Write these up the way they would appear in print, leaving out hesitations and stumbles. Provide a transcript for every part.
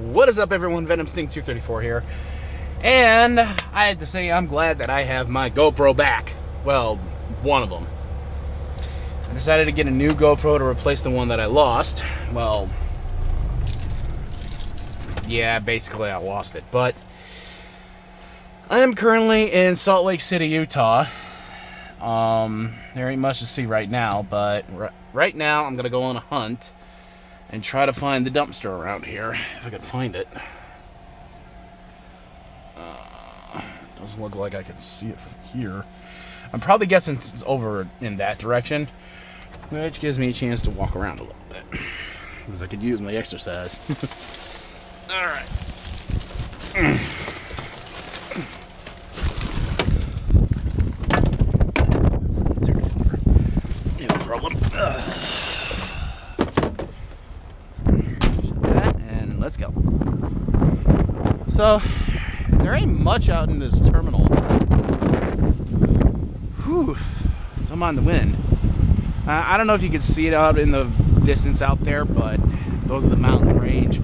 What is up, everyone? Venom Sting 234 here, and I have to say I'm glad that I have my GoPro back. Well, one of them. I decided to get a new GoPro to replace the one that I lost. Well, yeah, basically I lost it, but I am currently in Salt Lake City, Utah. There ain't much to see right now, but right now I'm gonna go on a hunt and try to find the dumpster around here, if I can find it. Doesn't look like I can see it from here. I'm probably guessing it's over in that direction, which gives me a chance to walk around a little bit, because I could use my exercise. Alright. No problem. Let's go. So, there ain't much out in this terminal. Whew. Don't mind the wind. I don't know if you can see it out in the distance out there, but those are the mountain range.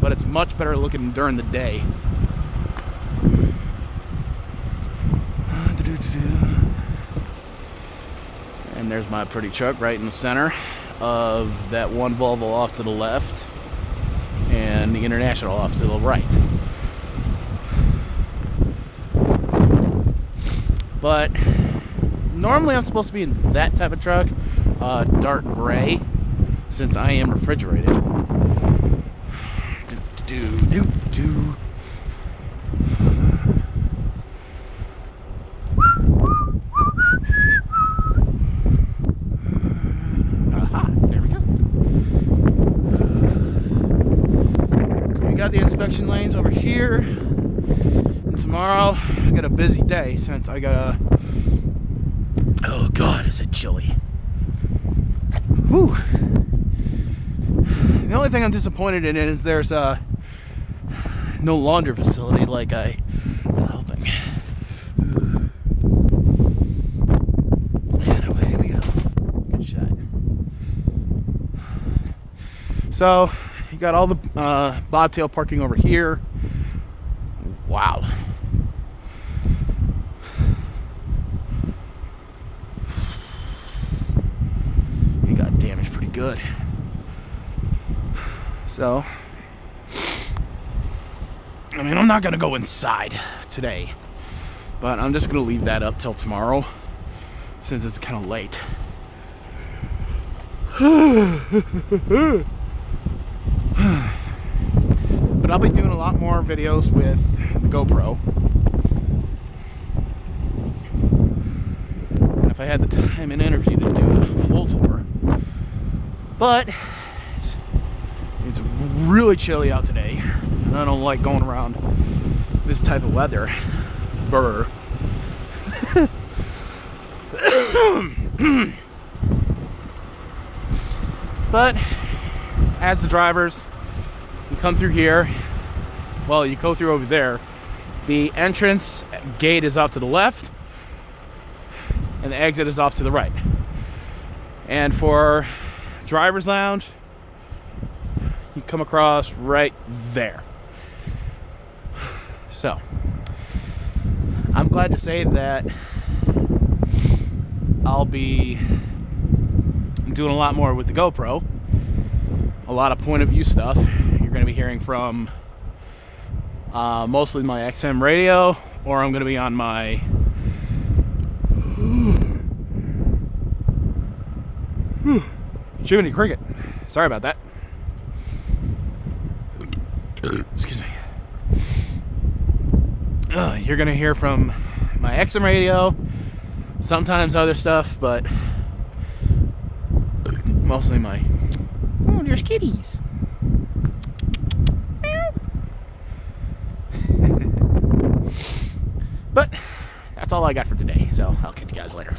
But it's much better looking during the day. And there's my pretty truck right in the center of that one Volvo off to the left and the International off to the right. But normally I'm supposed to be in that type of truck, dark gray, since I am refrigerated. The inspection lanes over here, and tomorrow I got a busy day since I got a, oh god, is it chilly. Whew. The only thing I'm disappointed in is there's no laundry facility like I was hoping. And away we go. Good shot. So you got all the bobtail parking over here. Wow. It got damaged pretty good. So, I mean, I'm not gonna go inside today, but I'm just gonna leave that up till tomorrow since it's kind of late. But I'll be doing a lot more videos with the GoPro. And if I had the time and energy to do a full tour. But it's really chilly out today, and I don't like going around this type of weather. Brr. But as the drivers, you come through here, well, you go through over there. The entrance gate is off to the left, and the exit is off to the right. And for driver's lounge, you come across right there. So, I'm glad to say that I'll be doing a lot more with the GoPro. A lot of point of view stuff. You're going to be hearing from mostly my XM radio, or I'm going to be on my Jiminy Cricket. Sorry about that. Excuse me. You're going to hear from my XM radio, sometimes other stuff, but mostly my... Oh, there's kitties. But that's all I got for today, so I'll catch you guys later.